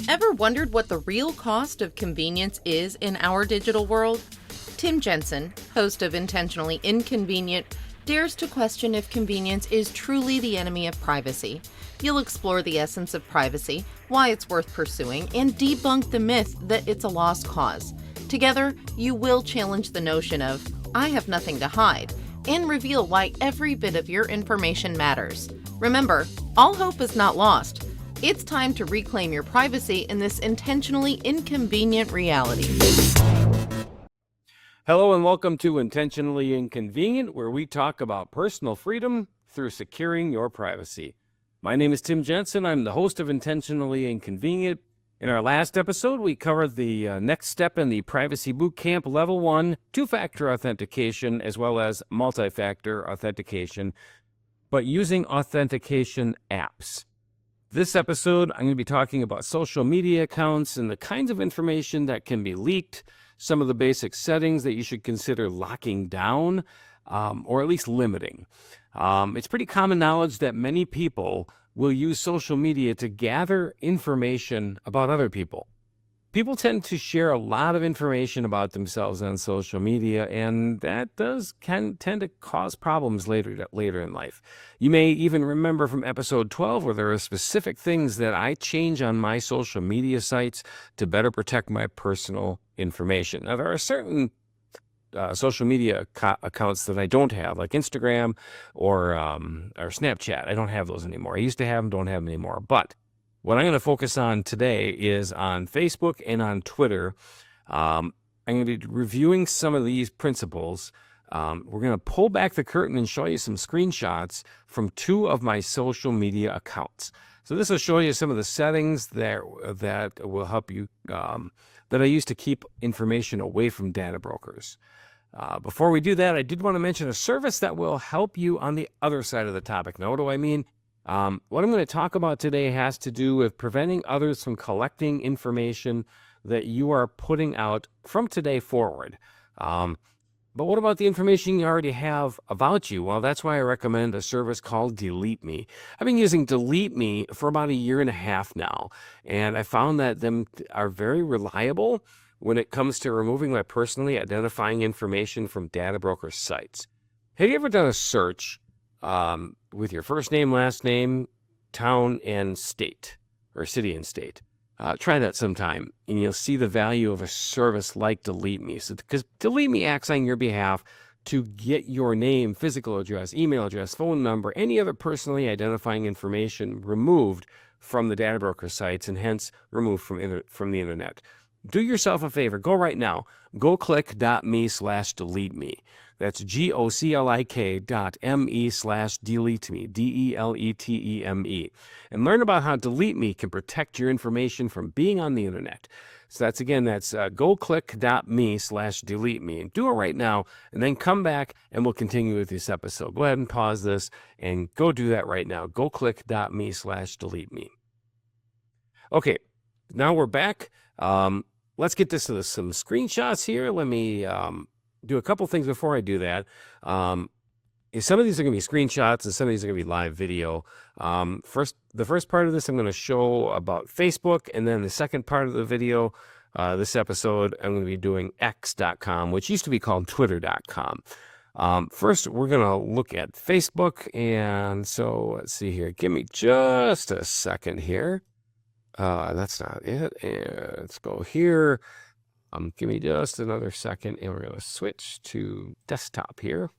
Ever wondered what the real cost of convenience is in our digital world? Tim Jensen, host of Intentionally Inconvenient, dares to question if convenience is truly the enemy of privacy. You'll explore the essence of privacy, why it's worth pursuing, and debunk the myth that it's a lost cause. Together, you will challenge the notion of, I have nothing to hide, and reveal why every bit of your information matters. Remember, all hope is not lost. It's time to reclaim your privacy in this intentionally inconvenient reality. Hello and welcome to Intentionally Inconvenient, where we talk about personal freedom through securing your privacy. My name is Tim Jensen. I'm the host of Intentionally Inconvenient. In our last episode, we covered the next step in the Privacy Bootcamp Level 1, two-factor authentication, as well as multi-factor authentication, but using authentication apps. This episode, I'm going to be talking about social media accounts and the kinds of information that can be leaked, some of the basic settings that you should consider locking down, or at least limiting. It's pretty common knowledge that many people will use social media to gather information about other people. People tend to share a lot of information about themselves on social media, and that can tend to cause problems later in life. You may even remember from episode 12 where there are specific things that I change on my social media sites to better protect my personal information. Now, there are certain social media accounts that I don't have, like Instagram or Snapchat. I don't have those anymore. I used to have them, don't have them anymore. But what I'm going to focus on today is on Facebook and on Twitter. I'm going to be reviewing some of these principles. We're going to pull back the curtain and show you some screenshots from two of my social media accounts. So this will show you some of the settings that will help you, that I use to keep information away from data brokers. Before we do that, I did want to mention a service that will help you on the other side of the topic. Now, what do I mean? What I'm going to talk about today has to do with preventing others from collecting information that you are putting out from today forward. But what about the information you already have about you? Well, that's why I recommend a service called Delete Me. I've been using Delete Me for about 1.5 years now, and I found that them are very reliable when it comes to removing my personally identifying information from data broker sites. Have you ever done a search with your first name, last name, town, and state, or city and state? Try that sometime, and you'll see the value of a service like Delete Me. So, because Delete Me acts on your behalf to get your name, physical address, email address, phone number, any other personally identifying information removed from the data broker sites, and hence removed from the internet. Do yourself a favor. Go right now. Go click.me/delete me. That's goclik.me/delete me, DELETEME, and learn about how Delete Me can protect your information from being on the internet. So that's goclick.me/delete me. And do it right now, and then come back and we'll continue with this episode. Go ahead and pause this and go do that right now. Goclick.me/delete me. Okay, now we're back. Let's get this to some screenshots here. Let me do a couple things before I do that. Some of these are going to be screenshots and some of these are going to be live video. The first part of this I'm going to show about Facebook, and then the second part of the video, this episode, I'm going to be doing x.com, which used to be called twitter.com. First, we're going to look at Facebook, and so let's see here. Give me just a second here. That's not it. And let's go here. Give me just another second, and we're going to switch to desktop here.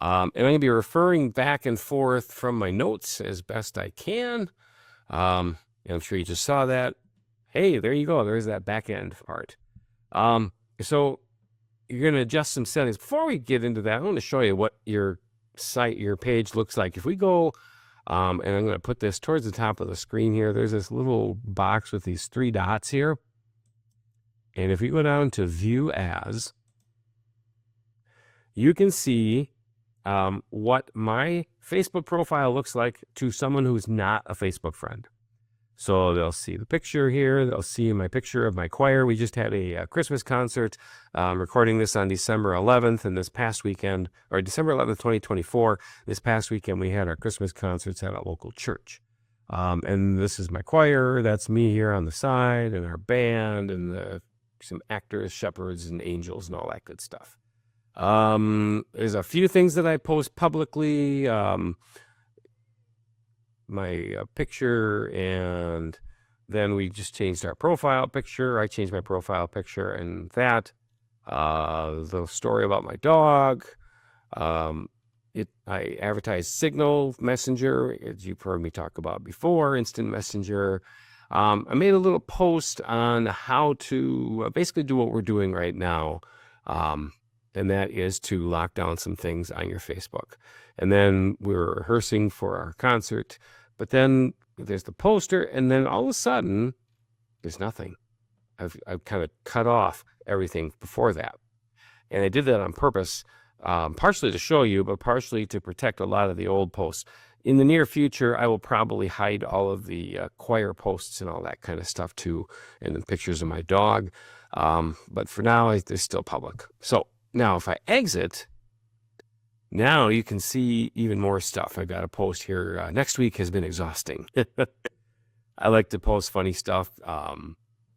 And I'm going to be referring back and forth from my notes as best I can. And I'm sure you just saw that. Hey, there you go. There's that back end part. So you're going to adjust some settings. Before we get into that, I want to show you what your site, your page looks like. If we go, and I'm going to put this towards the top of the screen here, there's this little box with these 3 dots here. And if you go down to View As, you can see what my Facebook profile looks like to someone who's not a Facebook friend. So they'll see the picture here. They'll see my picture of my choir. We just had a Christmas concert, recording this on December 11th. And this past weekend, or December 11th, 2024, this past weekend, we had our Christmas concerts at a local church. And this is my choir. That's me here on the side, and our band, and some actors, shepherds, and angels, and all that good stuff. There's a few things that I post publicly. My picture, and then we just changed our profile picture. I changed my profile picture, and that the story about my dog. I advertise Signal Messenger, as you've heard me talk about before, Instant Messenger. I made a little post on how to basically do what we're doing right now, and that is to lock down some things on your Facebook. And then we're rehearsing for our concert, but then there's the poster, and then all of a sudden, there's nothing. I've kind of cut off everything before that. And I did that on purpose, partially to show you, but partially to protect a lot of the old posts. In the near future, I will probably hide all of the choir posts and all that kind of stuff too, and then pictures of my dog. But for now, they're still public. So now if I exit, now you can see even more stuff. I got a post here. Next week has been exhausting. I like to post funny stuff.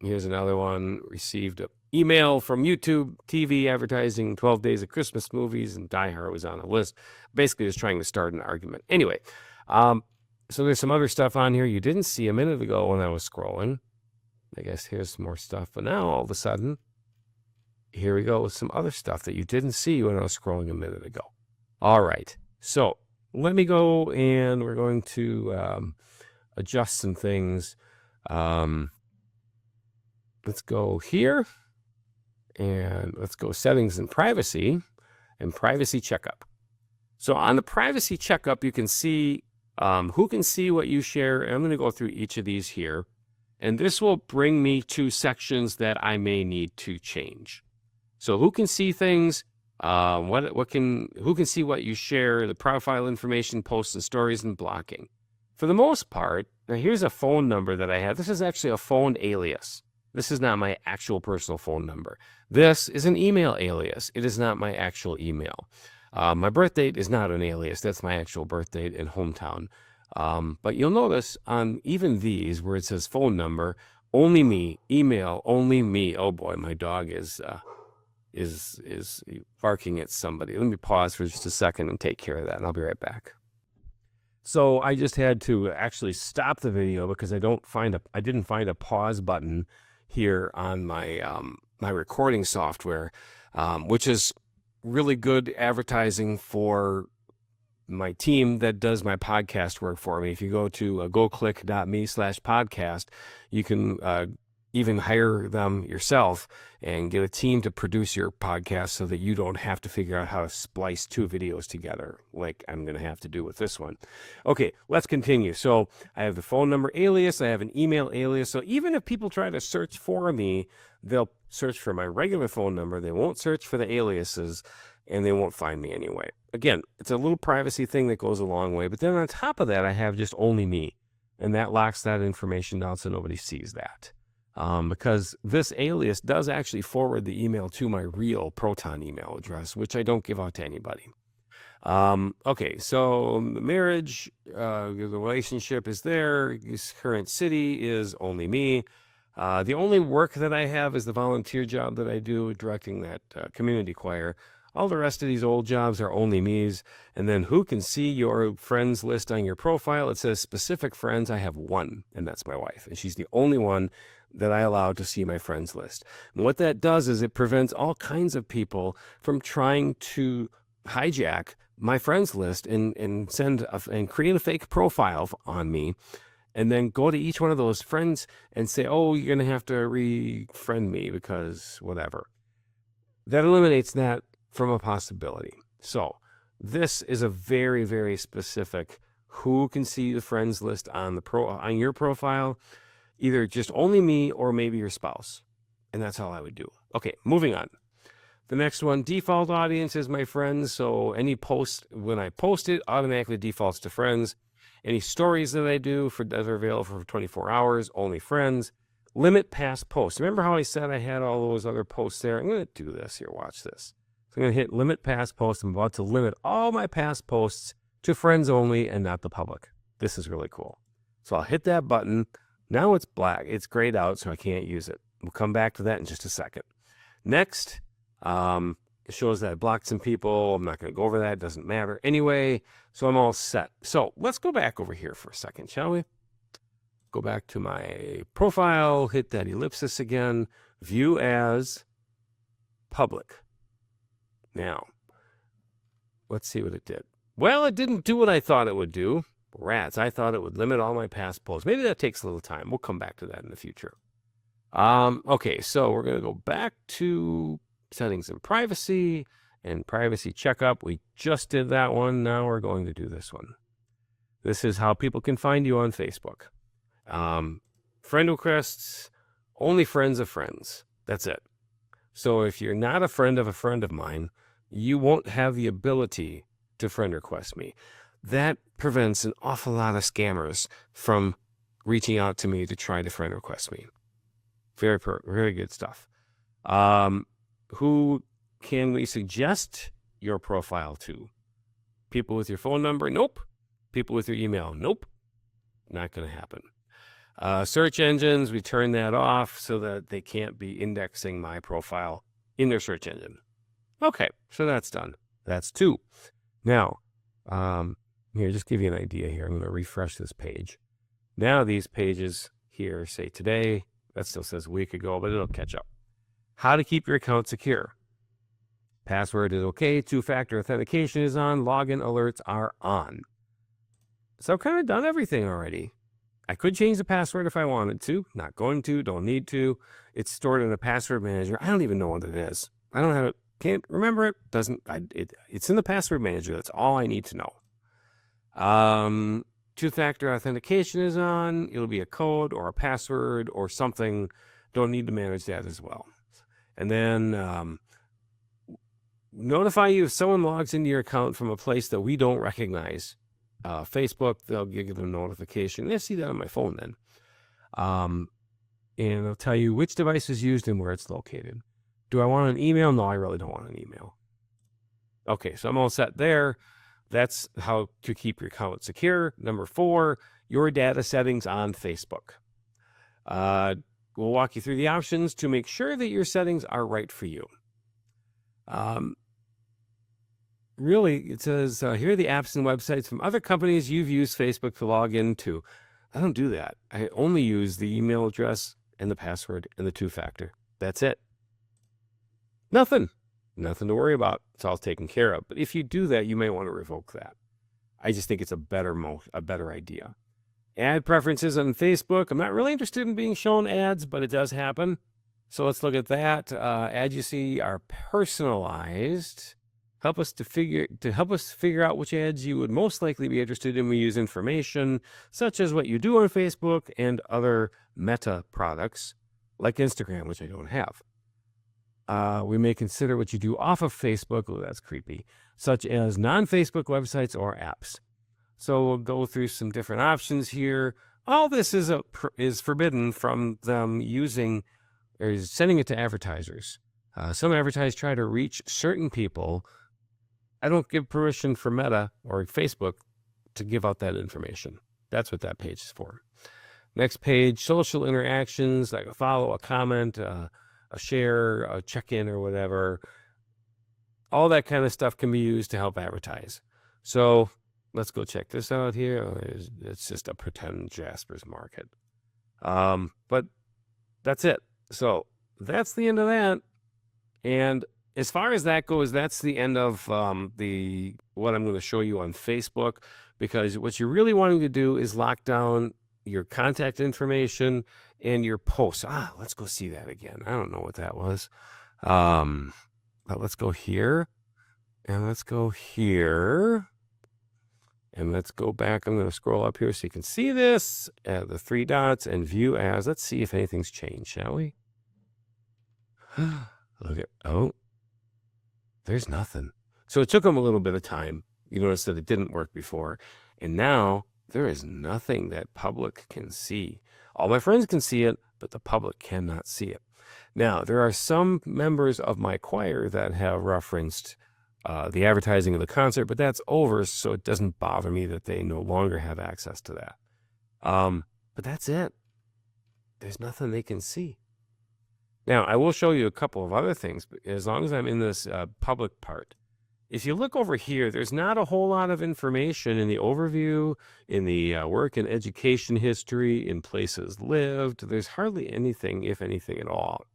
Here's another one. Received an email from YouTube TV advertising 12 Days of Christmas movies, and Die Hard was on the list. Basically just trying to start an argument. Anyway, so there's some other stuff on here you didn't see a minute ago when I was scrolling. I guess here's some more stuff. But now all of a sudden, here we go with some other stuff that you didn't see when I was scrolling a minute ago. All right. So let me go, and we're going to adjust some things. Let's go here, and let's go settings and privacy checkup. So on the privacy checkup, you can see who can see what you share. I'm going to go through each of these here, and this will bring me to sections that I may need to change. So who can see things? Who can see what you share? The profile information, posts and stories, and blocking. For the most part, now here's a phone number that I have. This is actually a phone alias. This is not my actual personal phone number. This is an email alias. It is not my actual email. My birth date is not an alias. That's my actual birth date and hometown. But you'll notice on even these where it says phone number, only me, email, only me. Oh boy, my dog is barking at somebody. Let me pause for just a second and take care of that, and I'll be right back. So I just had to actually stop the video because I didn't find a pause button here on my my recording software, which is really good advertising for my team that does my podcast work for me. If you go to goclick.me/podcast, you can even hire them yourself and get a team to produce your podcast so that you don't have to figure out how to splice two videos together like I'm going to have to do with this one. Okay, let's continue. So I have the phone number alias. I have an email alias. So even if people try to search for me, they'll search for my regular phone number. They won't search for the aliases, and they won't find me anyway. Again, it's a little privacy thing that goes a long way. But then on top of that, I have just only me, and that locks that information down so nobody sees that. Because this alias does actually forward the email to my real Proton email address, which I don't give out to anybody. Okay, so marriage, the relationship is there. This current city is only me. The only work that I have is the volunteer job that I do directing that community choir. All the rest of these old jobs are only me's. And then who can see your friends list on your profile? It says specific friends. I have one, and that's my wife. And she's the only one that I allow to see my friends list. And what that does is it prevents all kinds of people from trying to hijack my friends list and create a fake profile on me, and then go to each one of those friends and say, oh, you're going to have to refriend me because whatever. That eliminates that from a possibility. So this is a very, very specific who can see the friends list on your profile. Either just only me or maybe your spouse. And that's all I would do. Okay, moving on. The next one, default audience is my friends. So any post, when I post it, automatically defaults to friends. Any stories that I do that are available for 24 hours, only friends. Limit past posts. Remember how I said I had all those other posts there? I'm going to do this here. Watch this. So I'm going to hit limit past posts. I'm about to limit all my past posts to friends only and not the public. This is really cool. So I'll hit that button. Now it's black. It's grayed out, so I can't use it. We'll come back to that in just a second. Next, it shows that I blocked some people. I'm not going to go over that. It doesn't matter anyway. So I'm all set. So let's go back over here for a second, shall we? Go back to my profile, hit that ellipsis again, view as public. Now, let's see what it did. Well, it didn't do what I thought it would do. Rats, I thought it would limit all my past posts. Maybe that takes a little time. We'll come back to that in the future. Okay, so we're going to go back to settings and privacy checkup. We just did that one. Now we're going to do this one. This is how people can find you on Facebook. Friend requests, only friends of friends. That's it. So if you're not a friend of mine, you won't have the ability to friend request me. That prevents an awful lot of scammers from reaching out to me to try to friend request me. Very good stuff. Who can we suggest your profile to? People with your phone number? Nope. People with your email? Nope. Not going to happen. Search engines, we turn that off so that they can't be indexing my profile in their search engine. Okay, so that's done. That's 2. Now, here, just give you an idea here. I'm going to refresh this page. Now these pages here say today. That still says a week ago, but it'll catch up. How to keep your account secure. Password is okay. 2-factor authentication is on. Login alerts are on. So I've kind of done everything already. I could change the password if I wanted to. Not going to. Don't need to. It's stored in a password manager. I don't even know what it is. I don't have it. Can't remember it. It's in the password manager. That's all I need to know. 2-factor authentication is on. It'll be a code or a password or something. Don't need to manage that as well. And then notify you if someone logs into your account from a place that we don't recognize. Facebook, they'll give them notification. They see that on my phone then. And it'll tell you which device is used and where it's located. Do I want an email? No, I really don't want an email. Okay, so I'm all set there. That's how to keep your account secure. Number 4, your data settings on Facebook. We'll walk you through the options to make sure that your settings are right for you. Really, it says, here are the apps and websites from other companies you've used Facebook to log into. I don't do that. I only use the email address and the password and the 2-factor. That's it. Nothing to worry about. It's all taken care of. But if you do that, you may want to revoke that. I just think it's a better idea. Ad preferences on Facebook. I'm not really interested in being shown ads, but it does happen. So let's look at that. Ads you see are personalized. Help us figure out which ads you would most likely be interested in. We use information such as what you do on Facebook and other meta products like Instagram, which I don't have. We may consider what you do off of Facebook. Oh, that's creepy. Such as non-Facebook websites or apps. So we'll go through some different options here. All this is forbidden from them using or sending it to advertisers. Some advertisers try to reach certain people. I don't give permission for Meta or Facebook to give out that information. That's what that page is for. Next page, social interactions, like a follow, a comment, a share, a check-in or whatever. All that kind of stuff can be used to help advertise. So let's go check this out here. It's just a pretend Jasper's Market. But that's it. So that's the end of that. And as far as that goes, that's the end of what I'm going to show you on Facebook, because what you're really wanting to do is lock down your contact information and your posts. Let's go see that again. I don't know what that was. But let's go here and let's go here and let's go back. I'm going to scroll up here so you can see this, the 3 dots and view as. Let's see if anything's changed, shall we? Look at, there's nothing. So it took them a little bit of time. You notice that it didn't work before. And now there is nothing that public can see. All my friends can see it, but the public cannot see it. Now, there are some members of my choir that have referenced the advertising of the concert, but that's over, so it doesn't bother me that they no longer have access to that. But that's it. There's nothing they can see. Now, I will show you a couple of other things, but as long as I'm in this public part. If you look over here, there's not a whole lot of information in the overview, in the work and education history, in places lived. There's hardly anything, if anything at all.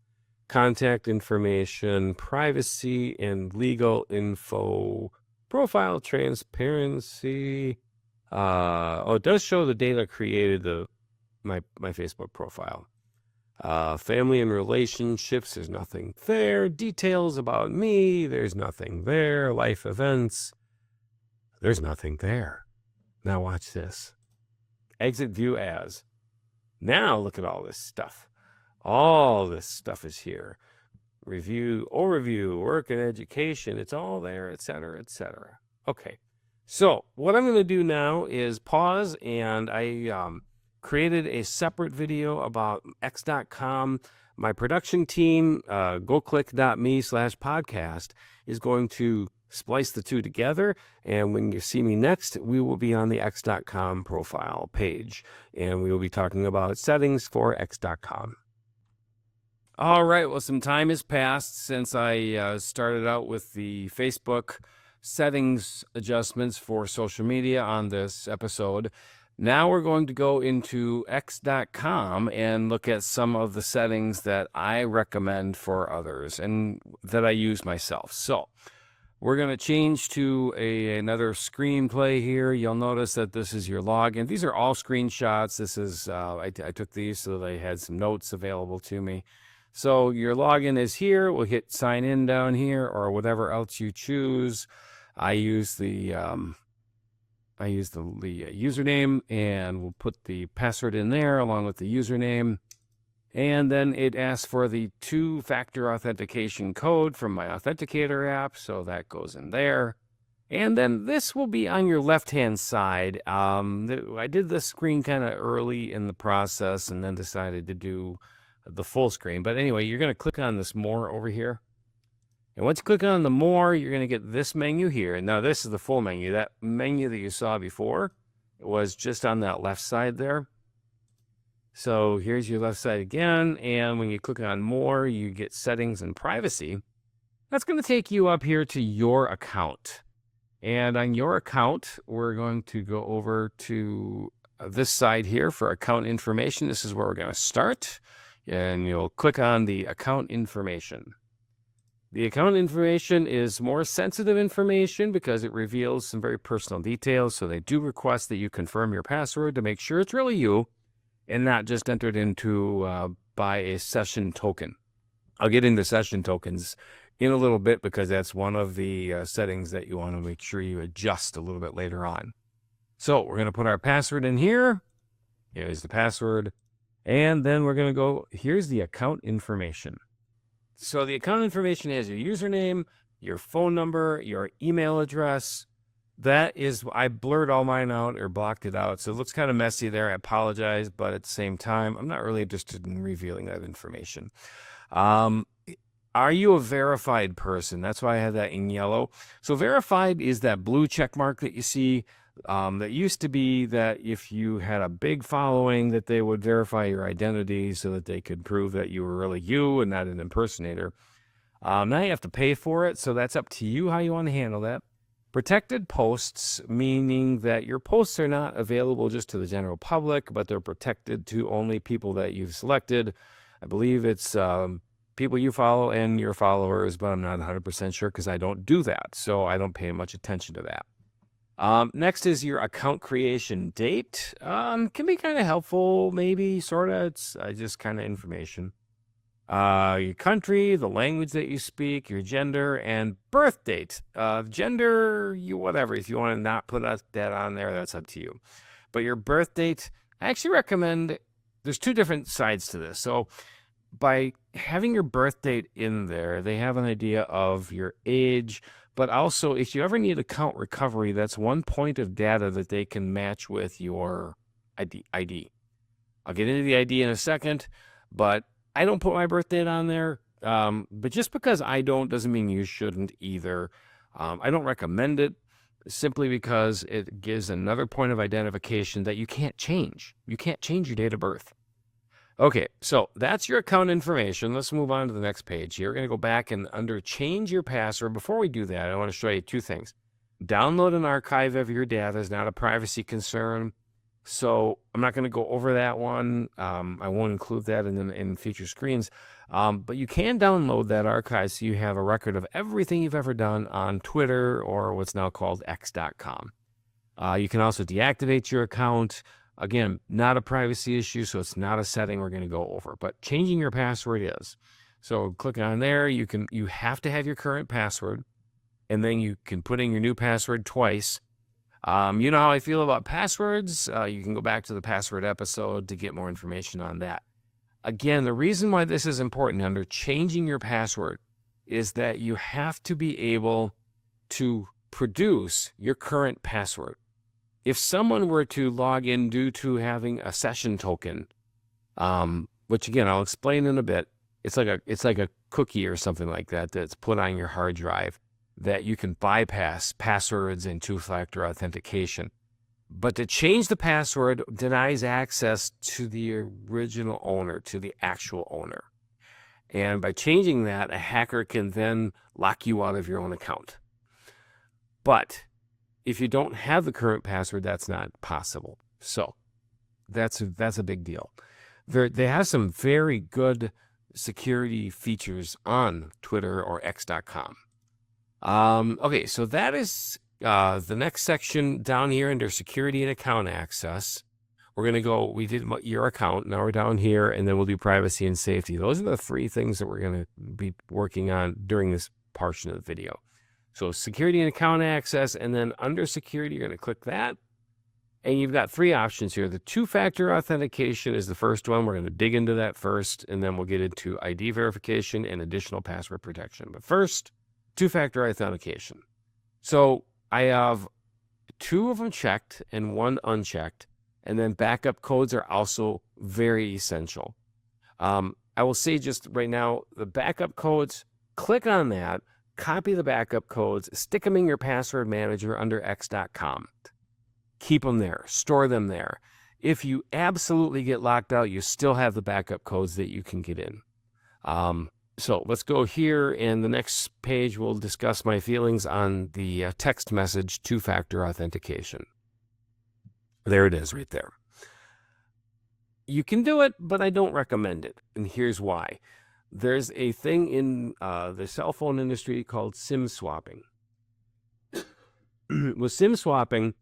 Contact information, privacy and legal info, profile transparency. It does show the data created my Facebook profile. Family and relationships, there's nothing there. Details about me, there's nothing there. Life events, there's nothing there. Now watch this. Exit view as. Now look at all this stuff. All this stuff is here. Review, overview, work and education, it's all there, etc., etc. Okay, so what I'm going to do now is pause, and I created a separate video about x.com. My production team, goclick.me/podcast, is going to splice the two together. And when you see me next, we will be on the x.com profile page, and we will be talking about settings for x.com. All right, well, some time has passed since I started out with the Facebook settings adjustments for social media on this episode. Now we're going to go into x.com and look at some of the settings that I recommend for others and that I use myself. So we're going to change to another screenplay here. You'll notice that this is your login. These are all screenshots. This is I took these so that I had some notes available to me. So your login is here. We'll hit sign in down here or whatever else you choose. I use the username, and we'll put the password in there along with the username. And then it asks for the 2-factor authentication code from my Authenticator app, so that goes in there. And then this will be on your left-hand side. I did this screen kind of early in the process and then decided to do the full screen. But anyway, you're going to click on this more over here. And once you click on the more, you're going to get this menu here. And now this is the full menu. That menu that you saw before was just on that left side there. So here's your left side again. And when you click on more, you get settings and privacy. That's going to take you up here to your account. And on your account, we're going to go over to this side here for account information. This is where we're going to start. And you'll click on the account information. The account information is more sensitive information because it reveals some very personal details. So they do request that you confirm your password to make sure it's really you and not just entered into by a session token. I'll get into session tokens in a little bit because that's one of the settings that you want to make sure you adjust a little bit later on. So we're going to put our password in here. Here's the password. And then we're going to go, here's the account information. So the account information is your username, your phone number, your email address. That is, I blurred all mine out or blocked it out. So it looks kind of messy there. I apologize, but at the same time, I'm not really interested in revealing that information. Are you a verified person? That's why I had that in yellow. So verified is that blue check mark that you see. That used to be that if you had a big following that they would verify your identity so that they could prove that you were really you and not an impersonator. Now you have to pay for it, so that's up to you how you want to handle that. Protected posts, meaning that your posts are not available just to the general public, but they're protected to only people that you've selected. I believe it's people you follow and your followers, but I'm not 100% sure because I don't do that, so I don't pay much attention to that. Next is your account creation date. Can be kind of helpful, maybe, sort of. It's just kind of information. Your country, the language that you speak, your gender, and birth date. Gender, whatever. If you want to not put that on there, that's up to you. But your birth date, I actually recommend, there's two different sides to this. So by having your birth date in there, they have an idea of your age. But also, if you ever need account recovery, that's one point of data that they can match with your ID. I'll get into the ID in a second, but I don't put my birth date on there. But just because I don't doesn't mean you shouldn't either. I don't recommend it. simply because it gives another point of identification that you can't change. You can't change your date of birth. Okay, so that's your account information. Let's move on to the next page here. We're going to go back and under change your password. Before we do that, I want to show you two things. Download an archive of your data is not a privacy concern. So I'm not going to go over that one. I won't include that in future screens. But you can download that archive so you have a record of everything you've ever done on Twitter or what's now called x.com. You can also deactivate your account. Again, not a privacy issue, so it's not a setting we're going to go over. But changing your password is. So click on there. You have to have your current password, and then you can put in your new password twice. You know how I feel about passwords. You can go back to the password episode to get more information on that. Again, the reason why this is important under changing your password is that you have to be able to produce your current password. If someone were to log in due to having a session token, which again, I'll explain in a bit, it's like a cookie or something like that that's put on your hard drive that you can bypass passwords and two-factor authentication. But to change the password denies access to the original owner, to the actual owner. And by changing that, a hacker can then lock you out of your own account. But if you don't have the current password, that's not possible. So that's a big deal. They have some very good security features on Twitter or x.com. Okay, so that is the next section down here under security and account access. We're going to go, we did your account, now we're down here, and then we'll do privacy and safety. Those are the three things that we're going to be working on during this portion of the video. So security and account access, and then under security, you're going to click that. And you've got three options here. The two-factor authentication is the first one. We're going to dig into that first, and then we'll get into ID verification and additional password protection. But first, two-factor authentication. So I have two of them checked and one unchecked, and then backup codes are also very essential. I will say just right now, the backup codes, click on that, copy the backup codes, stick them in your password manager under x.com. Keep them there, store them there. If you absolutely get locked out, you still have the backup codes that you can get in. So let's go here, and the next page will discuss my feelings on the text message two-factor authentication. There it is right there. You can do it, but I don't recommend it, and here's why. There's a thing in the cell phone industry called SIM swapping. With SIM swapping,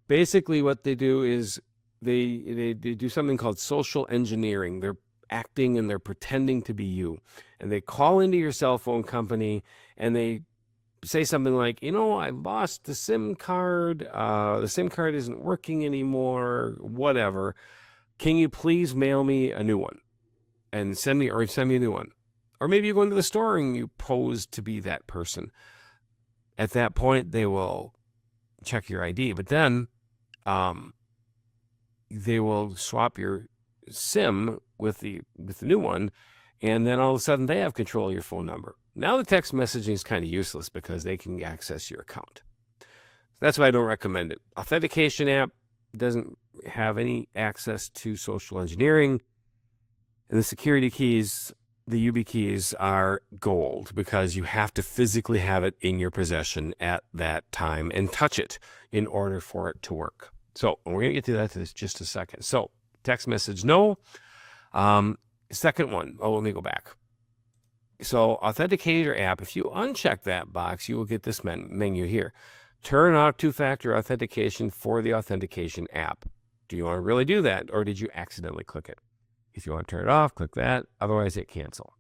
basically what they do is they do something called social engineering. They're acting and they're pretending to be you. And they call into your cell phone company and they say something like, you know, I lost the SIM card. The SIM card isn't working anymore, whatever. Can you please mail me a new one and send me a new one? Or maybe you go into the store and you pose to be that person. At that point, they will check your ID, but then they will swap your SIM with the new one, and then all of a sudden they have control of your phone number. Now the text messaging is kind of useless because they can access your account. That's why I don't recommend it. Authentication app doesn't have any access to social engineering, and the security keys, the YubiKeys, are gold because you have to physically have it in your possession at that time and touch it in order for it to work. So we're going to get to that in just a second. So text message, no. Second one, let me go back. So Authenticator app, if you uncheck that box, you will get this menu here. Turn off two-factor authentication for the authentication app. Do you want to really do that, or did you accidentally click it? If you want to turn it off, click that. Otherwise, hit cancel.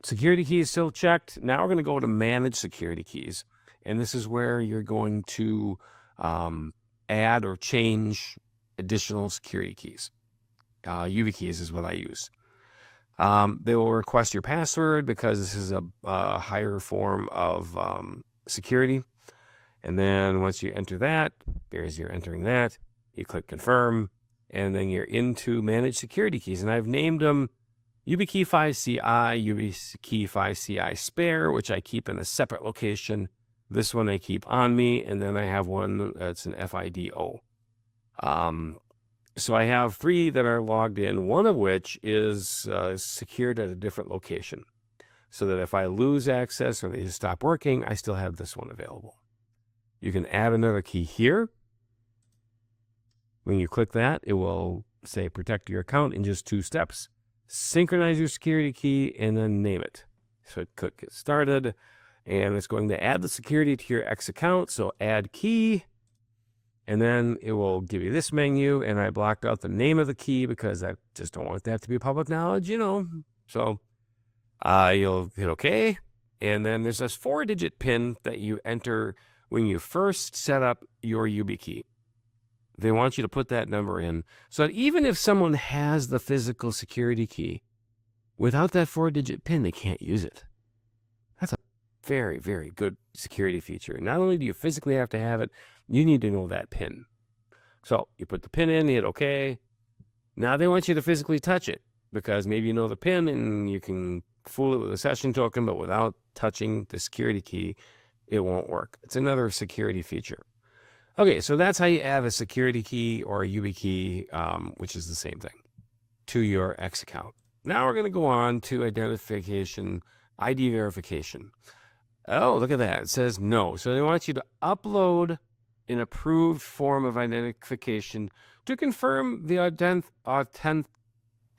Security keys still checked. Now we're going to go to manage security keys. And this is where you're going to add or change additional security keys. YubiKeys is what I use. They will request your password because this is a higher form of security. And then once you enter that, there's you're entering that, you click confirm, and then you're into manage security keys. And I've named them YubiKey 5CI, YubiKey 5CI spare, which I keep in a separate location. This one I keep on me, and then I have one that's an FIDO. So I have 3 that are logged in, one of which is secured at a different location, so that if I lose access or they just stop working, I still have this one available. You can add another key here. When you click that, it will say protect your account in just 2 steps. Synchronize your security key and then name it. So click get started, and it's going to add the security to your X account. So add key, and then it will give you this menu, and I blocked out the name of the key because I just don't want that to be public knowledge, you know. So you'll hit OK, and then there's this 4-digit PIN that you enter when you first set up your YubiKey. They want you to put that number in so that even if someone has the physical security key, without that 4-digit PIN, they can't use it. That's a very, very good security feature. Not only do you physically have to have it, you need to know that PIN. So you put the PIN in, you hit OK. Now they want you to physically touch it because maybe you know the PIN and you can fool it with a session token, but without touching the security key, it won't work. It's another security feature. Okay, so that's how you add a security key or a YubiKey, which is the same thing, to your X account. Now we're going to go on to identification, ID verification. Oh, look at that. It says no. So they want you to upload an approved form of identification to confirm the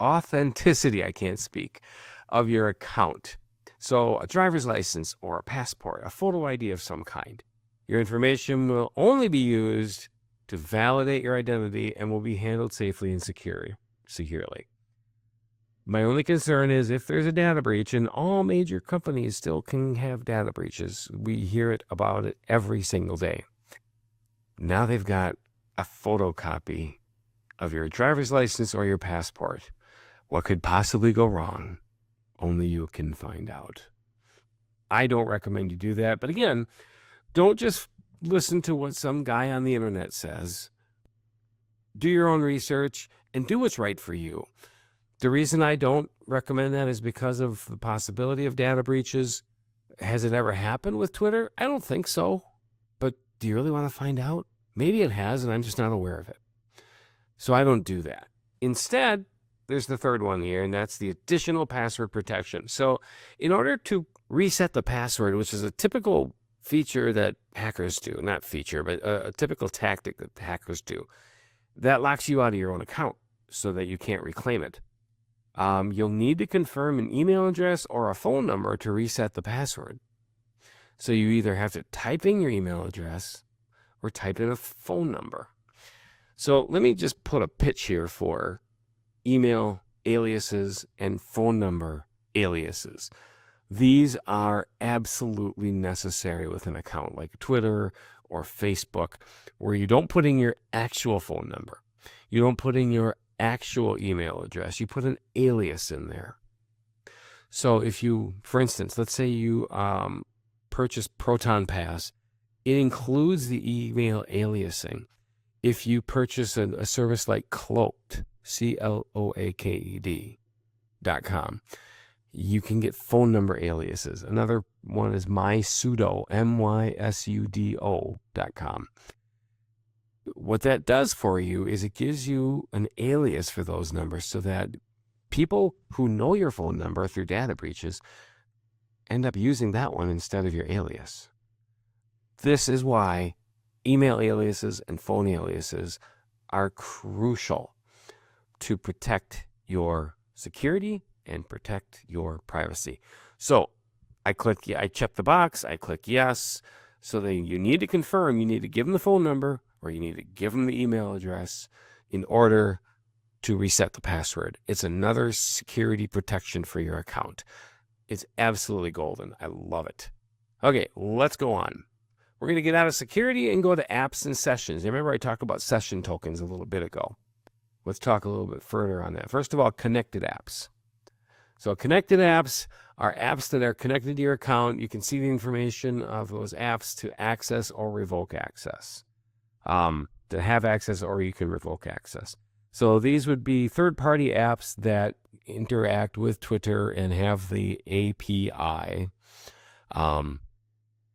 authenticity, I can't speak, of your account. So a driver's license or a passport, a photo ID of some kind. Your information will only be used to validate your identity and will be handled safely and securely. My only concern is if there's a data breach, and all major companies still can have data breaches. We hear about it every single day. Now they've got a photocopy of your driver's license or your passport. What could possibly go wrong? Only you can find out. I don't recommend you do that. But again, don't just listen to what some guy on the internet says. Do your own research and do what's right for you. The reason I don't recommend that is because of the possibility of data breaches. Has it ever happened with Twitter? I don't think so. But do you really want to find out? Maybe it has, and I'm just not aware of it. So I don't do that. Instead, there's the third one here, and that's the additional password protection. So in order to reset the password, which is a typical feature that hackers do, not feature, but a typical tactic that hackers do, that locks you out of your own account so that you can't reclaim it. You'll need to confirm an email address or a phone number to reset the password. So you either have to type in your email address or type in a phone number. So let me just put a pitch here for email aliases and phone number aliases. These are absolutely necessary with an account like Twitter or Facebook, where you don't put in your actual phone number. You don't put in your actual email address. You put an alias in there. So if you, for instance, let's say you purchase Proton Pass, it includes the email aliasing. If you purchase a service like Cloaked, CLOAKED.com, you can get phone number aliases. Another one is mysudo, MYSUDO.com. What that does for you is it gives you an alias for those numbers so that people who know your phone number through data breaches end up using that one instead of your alias. This is why email aliases and phone aliases are crucial to protect your security and protect your privacy. So I check the box, I click yes. So then you need to confirm, you need to give them the phone number or you need to give them the email address in order to reset the password. It's another security protection for your account. It's absolutely golden. I love it. Okay, let's go on. We're going to get out of security and go to apps and sessions. Remember I talked about session tokens a little bit ago. Let's talk a little bit further on that. First of all, connected apps. So connected apps are apps that are connected to your account. You can see the information of those apps to access or revoke access. To have access or you can revoke access. So these would be third-party apps that interact with Twitter and have the API.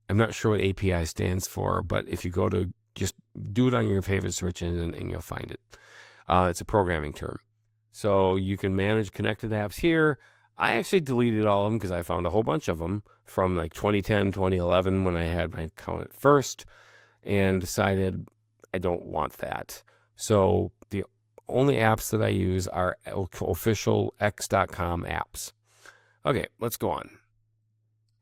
I'm not sure what API stands for, but if you go to just do it on your favorite search engine and you'll find it. It's a programming term. So you can manage connected apps here. I actually deleted all of them because I found a whole bunch of them from like 2010, 2011 when I had my account at first, and decided I don't want that. So the only apps that I use are official x.com apps. Okay, let's go on.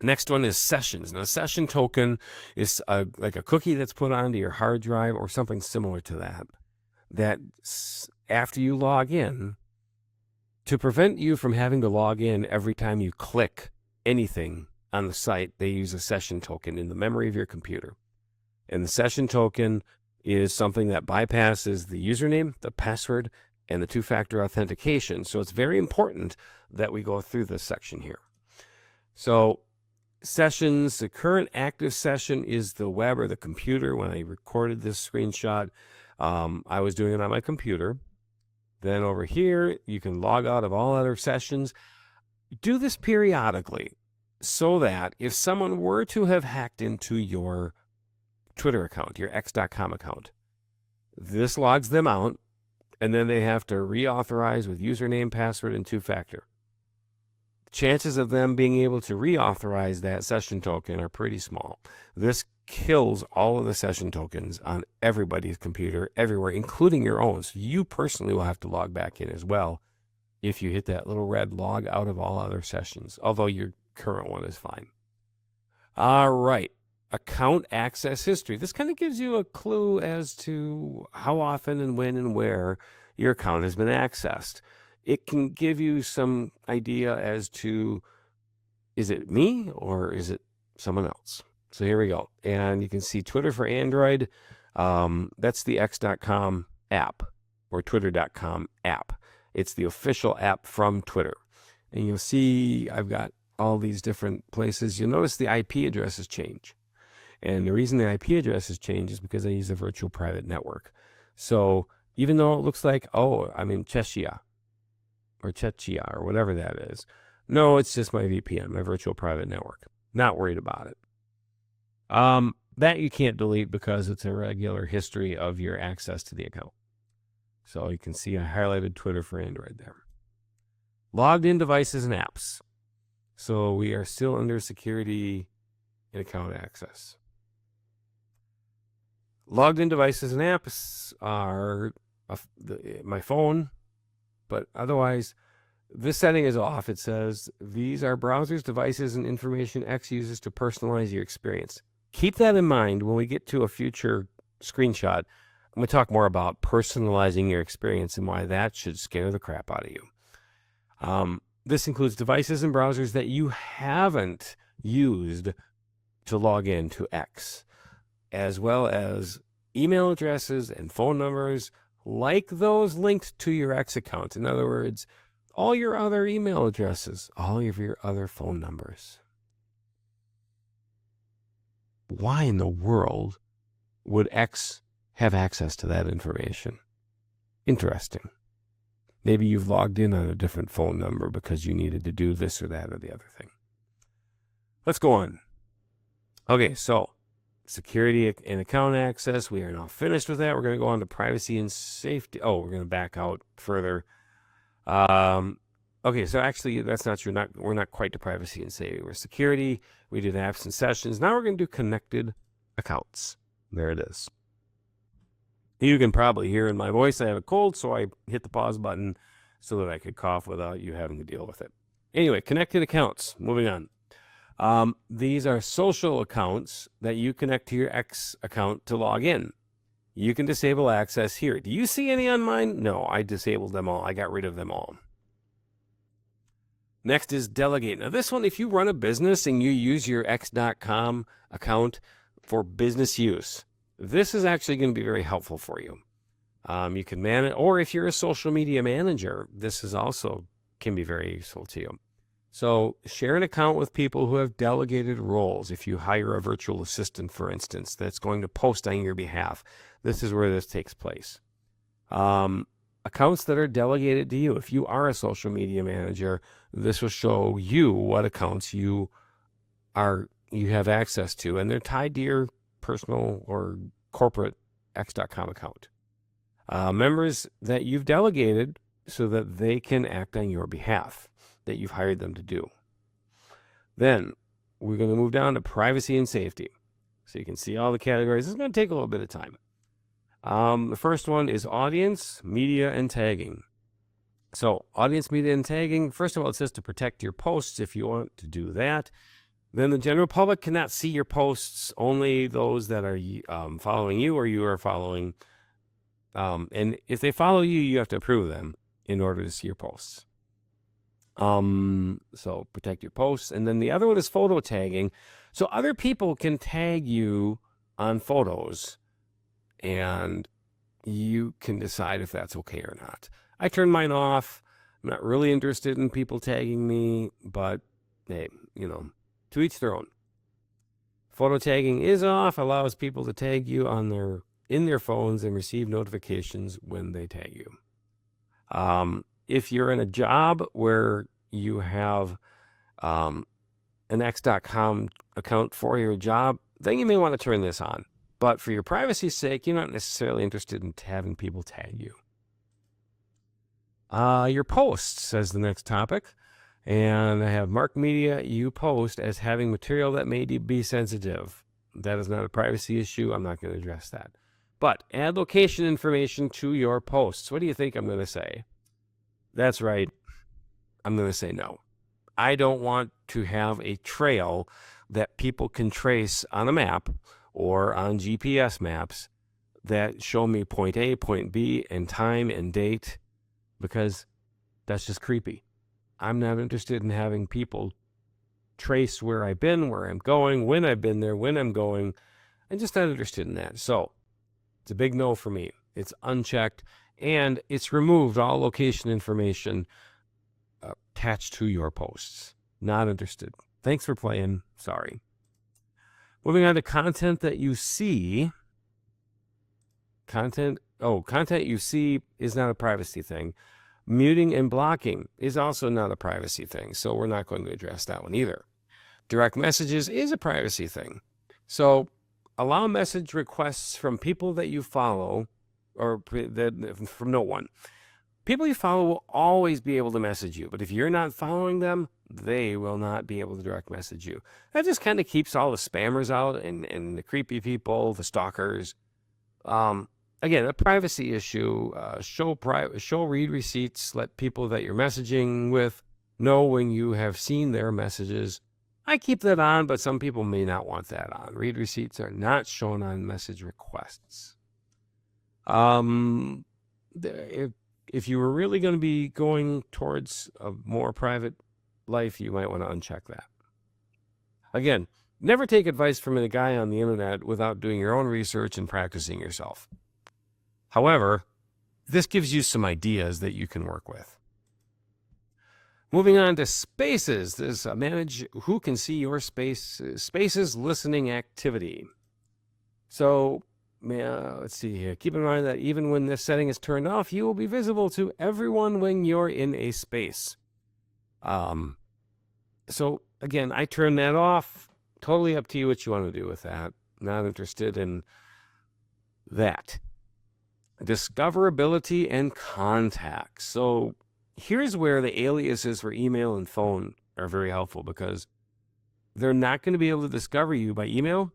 Next one is sessions. Now, a session token is like a cookie that's put onto your hard drive or something similar to that. That after you log in, to prevent you from having to log in every time you click anything on the site, they use a session token in the memory of your computer. And the session token is something that bypasses the username, the password, and the two-factor authentication. So it's very important that we go through this section here. So sessions, the current active session is the web or the computer. When I recorded this screenshot, I was doing it on my computer. Then over here, you can log out of all other sessions. Do this periodically so that if someone were to have hacked into your Twitter account, your x.com account, this logs them out, and then they have to reauthorize with username, password, and two-factor. Chances of them being able to reauthorize that session token are pretty small. This kills all of the session tokens on everybody's computer everywhere, including your own. So you personally will have to log back in as well if you hit that little red log out of all other sessions, although your current one is fine. All right. Account access history. This kind of gives you a clue as to how often and when and where your account has been accessed. It can give you some idea as to, is it me or is it someone else? So here we go. And you can see Twitter for Android. That's the x.com app or twitter.com app. It's the official app from Twitter. And you'll see I've got all these different places. You'll notice the IP addresses change. And the reason the IP addresses change is because I use a virtual private network. So even though it looks like, oh, I'm in Czechia or whatever that is, no, it's just my VPN, my virtual private network. Not worried about it. That you can't delete because it's a regular history of your access to the account. So you can see I highlighted Twitter for Android there. Logged in devices and apps. So we are still under security and account access. Logged in devices and apps are my phone, but otherwise, this setting is off. It says, these are browsers, devices, and information X uses to personalize your experience. Keep that in mind when we get to a future screenshot. I'm going to talk more about personalizing your experience and why that should scare the crap out of you. This includes devices and browsers that you haven't used to log in to X, as well as email addresses and phone numbers like those linked to your X account. In other words, all your other email addresses, all of your other phone numbers. Why in the world would X have access to that information? Interesting. Maybe you've logged in on a different phone number because you needed to do this or that or the other thing. Let's go on. Okay, so security and account access. We are now finished with that. We're going to go on to privacy and safety. Oh, we're going to back out further. Okay, so actually that's not true. We're not quite to privacy and safety. We're security. We did apps and sessions. Now we're going to do connected accounts. There it is. You can probably hear in my voice I have a cold, so I hit the pause button so that I could cough without you having to deal with it. Anyway, connected accounts. Moving on. These are social accounts that you connect to your X account to log in. You can disable access here. Do you see any on mine? No, I disabled them all. I got rid of them all. Next is delegate. Now this one, if you run a business and you use your x.com account for business use, this is actually going to be very helpful for you. You can manage, or if you're a social media manager, this is also can be very useful to you. So share an account with people who have delegated roles. If you hire a virtual assistant, for instance, that's going to post on your behalf, this is where this takes place. Accounts that are delegated to you. If you are a social media manager, this will show you what accounts you are you have access to, and they're tied to your personal or corporate X.com account. Members that you've delegated so that they can act on your behalf, that you've hired them to do. Then we're going to move down to privacy and safety. So you can see all the categories. This is going to take a little bit of time. The first one is audience, media, and tagging. So audience, media, and tagging, first of all, it says to protect your posts if you want to do that. Then the general public cannot see your posts, only those that are following you or you are following. And if they follow you, you have to approve them in order to see your posts. So protect your posts. And then the other one is photo tagging. So other people can tag you on photos and you can decide if that's okay or not. I turn mine off. I'm not really interested in people tagging me, but hey, to each their own. Photo tagging is off, allows people to tag you in their phones and receive notifications when they tag you. If you're in a job where you have an X.com account for your job, then you may want to turn this on. But for your privacy's sake, you're not necessarily interested in having people tag you. Your posts, says the next topic. And I have marked media you post as having material that may be sensitive. That is not a privacy issue. I'm not going to address that. But add location information to your posts. What do you think I'm going to say? That's right. I'm going to say no. I don't want to have a trail that people can trace on a map or on GPS maps that show me point A, point B, and time and date, because that's just creepy. I'm not interested in having people trace where I've been, where I'm going, when I've been there, when I'm going. I'm just not interested in that. So it's a big no for me. It's unchecked, and it's removed all location information attached to your posts. Not interested. Thanks for playing. Sorry. Moving on to content that you see. Content you see is not a privacy thing. Muting and blocking is also not a privacy thing, so we're not going to address that one either. Direct messages is a privacy thing. So allow message requests from people that you follow, or from no one. People you follow will always be able to message you, but if you're not following them, they will not be able to direct message you. That just kind of keeps all the spammers out and the creepy people, the stalkers. Again, a privacy issue. Show read receipts. Let people that you're messaging with know when you have seen their messages. I keep that on, but some people may not want that on. Read receipts are not shown on message requests. If you were really going to be going towards a more private life, you might want to uncheck that. Again, never take advice from a guy on the internet without doing your own research and practicing yourself. However, this gives you some ideas that you can work with. Moving on to spaces. This manage who can see your spaces listening activity. So let's see here. Keep in mind that even when this setting is turned off, you will be visible to everyone when you're in a space. So again, I turn that off. Totally up to you what you want to do with that. Not interested in that. Discoverability and contacts. So here's where the aliases for email and phone are very helpful, because they're not going to be able to discover you by email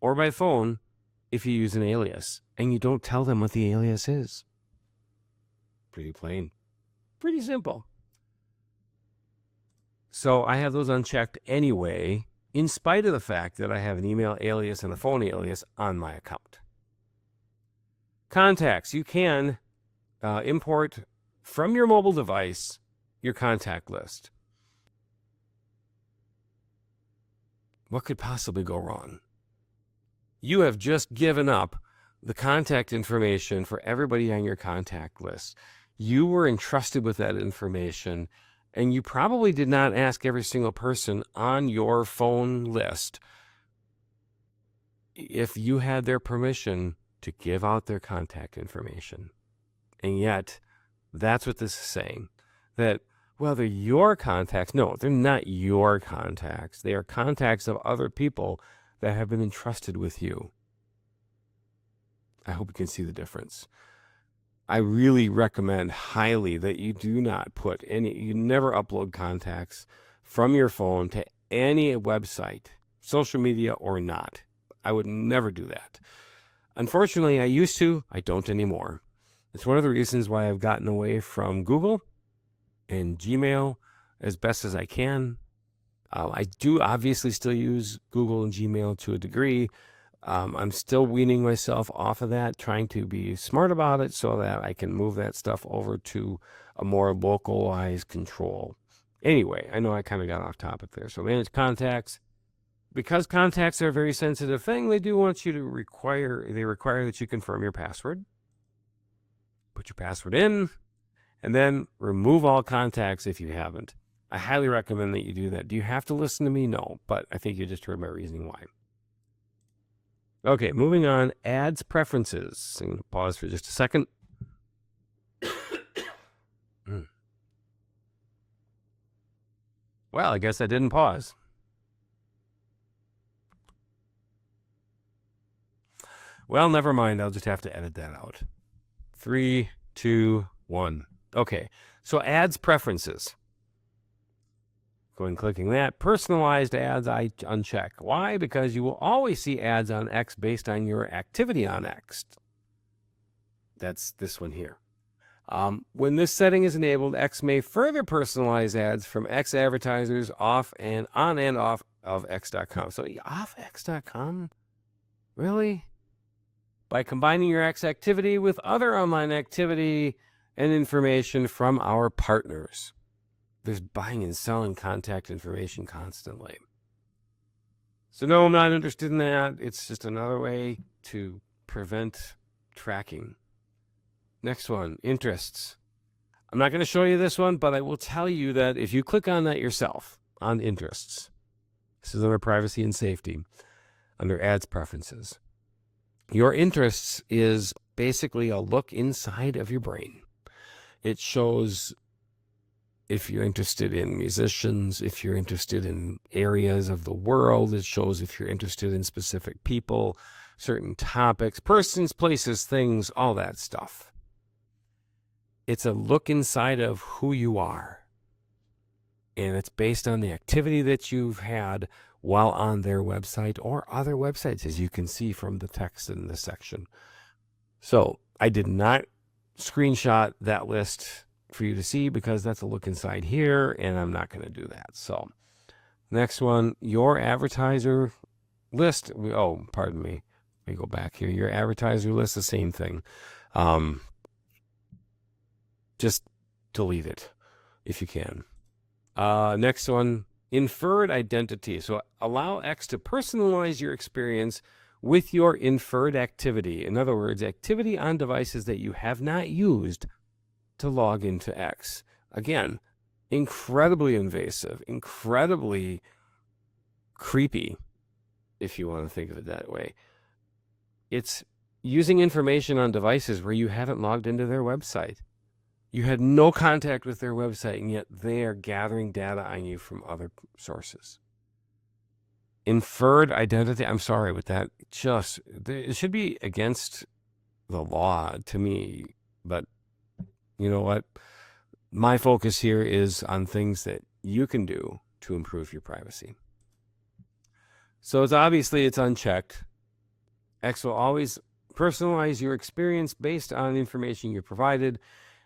or by phone if you use an alias and you don't tell them what the alias is. Pretty plain. Pretty simple. So I have those unchecked anyway, in spite of the fact that I have an email alias and a phone alias on my account. Contacts. You can import from your mobile device your contact list. What could possibly go wrong? You have just given up the contact information for everybody on your contact list. You were entrusted with that information, and you probably did not ask every single person on your phone list if you had their permission to give out their contact information. And yet, that's what this is saying. That Well, they're your contacts. No, they're not your contacts. They are contacts of other people that have been entrusted with you. I hope you can see the difference. I really recommend highly that you do not put you never upload contacts from your phone to any website, social media or not. I would never do that. Unfortunately, I used to. I don't anymore. It's one of the reasons why I've gotten away from Google and Gmail as best as I can. I do obviously still use Google and Gmail to a degree. I'm still weaning myself off of that, trying to be smart about it so that I can move that stuff over to a more localized control. Anyway, I know I kind of got off topic there. So manage contacts. Because contacts are a very sensitive thing, they do want you to require that you confirm your password. Put your password in, and then remove all contacts if you haven't. I highly recommend that you do that. Do you have to listen to me? No, but I think you just heard my reasoning why. Okay, moving on. Ads preferences. I'm going to pause for just a second. Well, I guess I didn't pause. Well, never mind. I'll just have to edit that out. 3, 2, 1. Okay, so ads preferences. Go and clicking that. Personalized ads, I uncheck. Why? Because you will always see ads on X based on your activity on X. That's this one here. When this setting is enabled, X may further personalize ads from X advertisers off and on and off of X.com. So off X.com? Really? By combining your X activity with other online activity and information from our partners. There's buying and selling contact information constantly. So no, I'm not interested in that. It's just another way to prevent tracking. Next one, interests. I'm not going to show you this one, but I will tell you that if you click on that yourself, on interests, this is under privacy and safety, under ads preferences. Your interests is basically a look inside of your brain. It shows if you're interested in musicians, if you're interested in areas of the world. It shows if you're interested in specific people, certain topics, persons, places, things, all that stuff. It's a look inside of who you are. And it's based on the activity that you've had while on their website or other websites, as you can see from the text in this section. So I did not screenshot that list for you to see because that's a look inside here, and I'm not going to do that. So next one, your advertiser list. Oh, pardon me. Let me go back here. Your advertiser list, the same thing. Just delete it if you can. Next one, inferred identity. So allow X to personalize your experience with your inferred activity. In other words, activity on devices that you have not used to log into X. Again, incredibly invasive, incredibly creepy, if you want to think of it that way. It's using information on devices where you haven't logged into their website. You had no contact with their website, and yet they are gathering data on you from other sources. Inferred identity, I'm sorry, but that it should be against the law to me. But you know what? My focus here is on things that you can do to improve your privacy. So it's unchecked. X will always personalize your experience based on information you provided,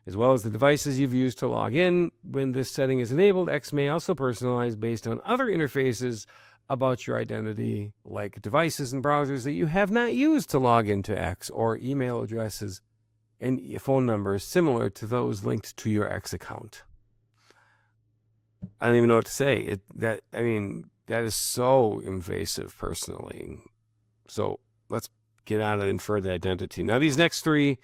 as well as the devices you've used to log in. When this setting is enabled, X may also personalize based on other interfaces about your identity, like devices and browsers that you have not used to log into X, or email addresses and phone numbers similar to those linked to your X account. I don't even know what to say. That is so invasive personally. So let's get out of inferred identity. Now these next three,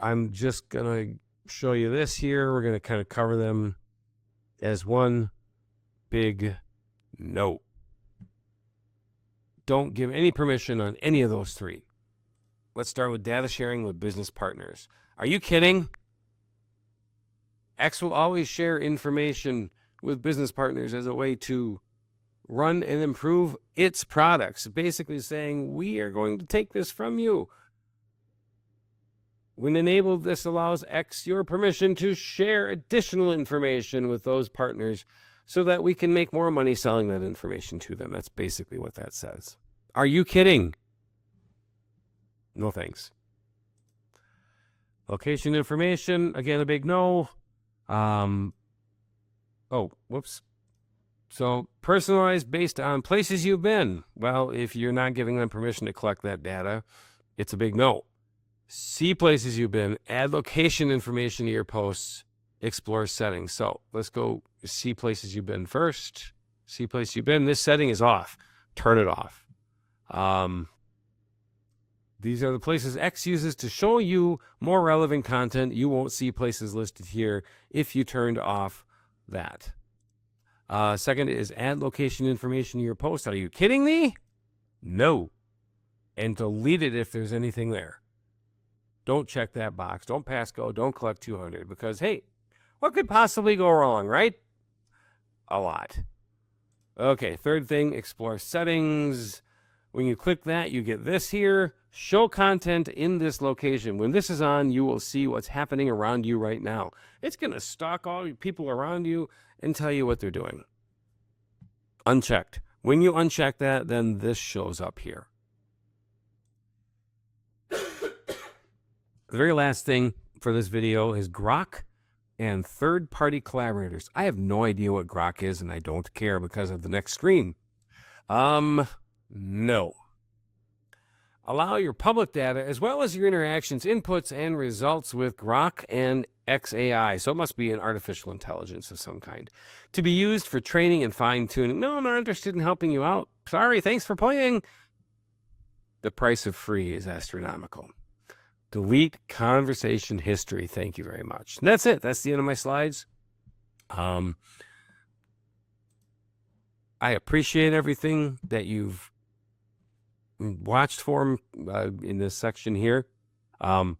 I'm just going to show you this here. We're going to kind of cover them as one big no. Don't give any permission on any of those three. Let's start with data sharing with business partners. Are you kidding? X will always share information with business partners as a way to run and improve its products. Basically saying, we are going to take this from you. When enabled, this allows X your permission to share additional information with those partners so that we can make more money selling that information to them. That's basically what that says. Are you kidding? No thanks. Location information, again, a big no. So personalized based on places you've been. Well, if you're not giving them permission to collect that data, it's a big no. See places you've been, add location information to your posts, explore settings. So let's go see places you've been first. See places you've been. This setting is off. Turn it off. These are the places X uses to show you more relevant content. You won't see places listed here if you turned off that. Second is add location information to your post. Are you kidding me? No. And delete it if there's anything there. Don't check that box. Don't pass go. Don't collect 200 because, hey, what could possibly go wrong, right? A lot. Okay, third thing, explore settings. When you click that, you get this here. Show content in this location. When this is on, you will see what's happening around you right now. It's going to stalk all the people around you and tell you what they're doing. Unchecked. When you uncheck that, then this shows up here. The very last thing for this video is Grok and third-party collaborators. I have no idea what Grok is, and I don't care because of the next screen. No. Allow your public data as well as your interactions, inputs, and results with Grok and XAI. So it must be an artificial intelligence of some kind to be used for training and fine-tuning. No, I'm not interested in helping you out. Sorry, thanks for playing. The price of free is astronomical. Delete conversation history. Thank you very much. And that's it. That's the end of my slides. I appreciate everything that you've watched for in this section here. And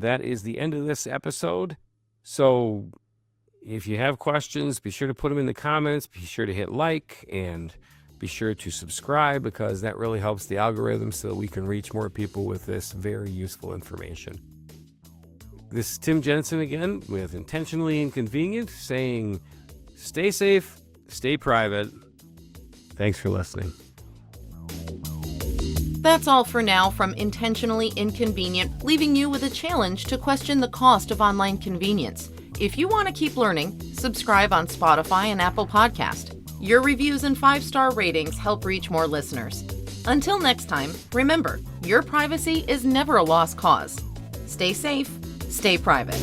that is the end of this episode. So if you have questions, be sure to put them in the comments. Be sure to hit like and be sure to subscribe because that really helps the algorithm so that we can reach more people with this very useful information. This is Tim Jensen again with Intentionally Inconvenient saying stay safe, stay private. Thanks for listening. That's all for now from Intentionally Inconvenient, leaving you with a challenge to question the cost of online convenience. If you want to keep learning, subscribe on Spotify and Apple Podcast. Your reviews and 5-star ratings help reach more listeners. Until next time, remember, your privacy is never a lost cause. Stay safe, stay private.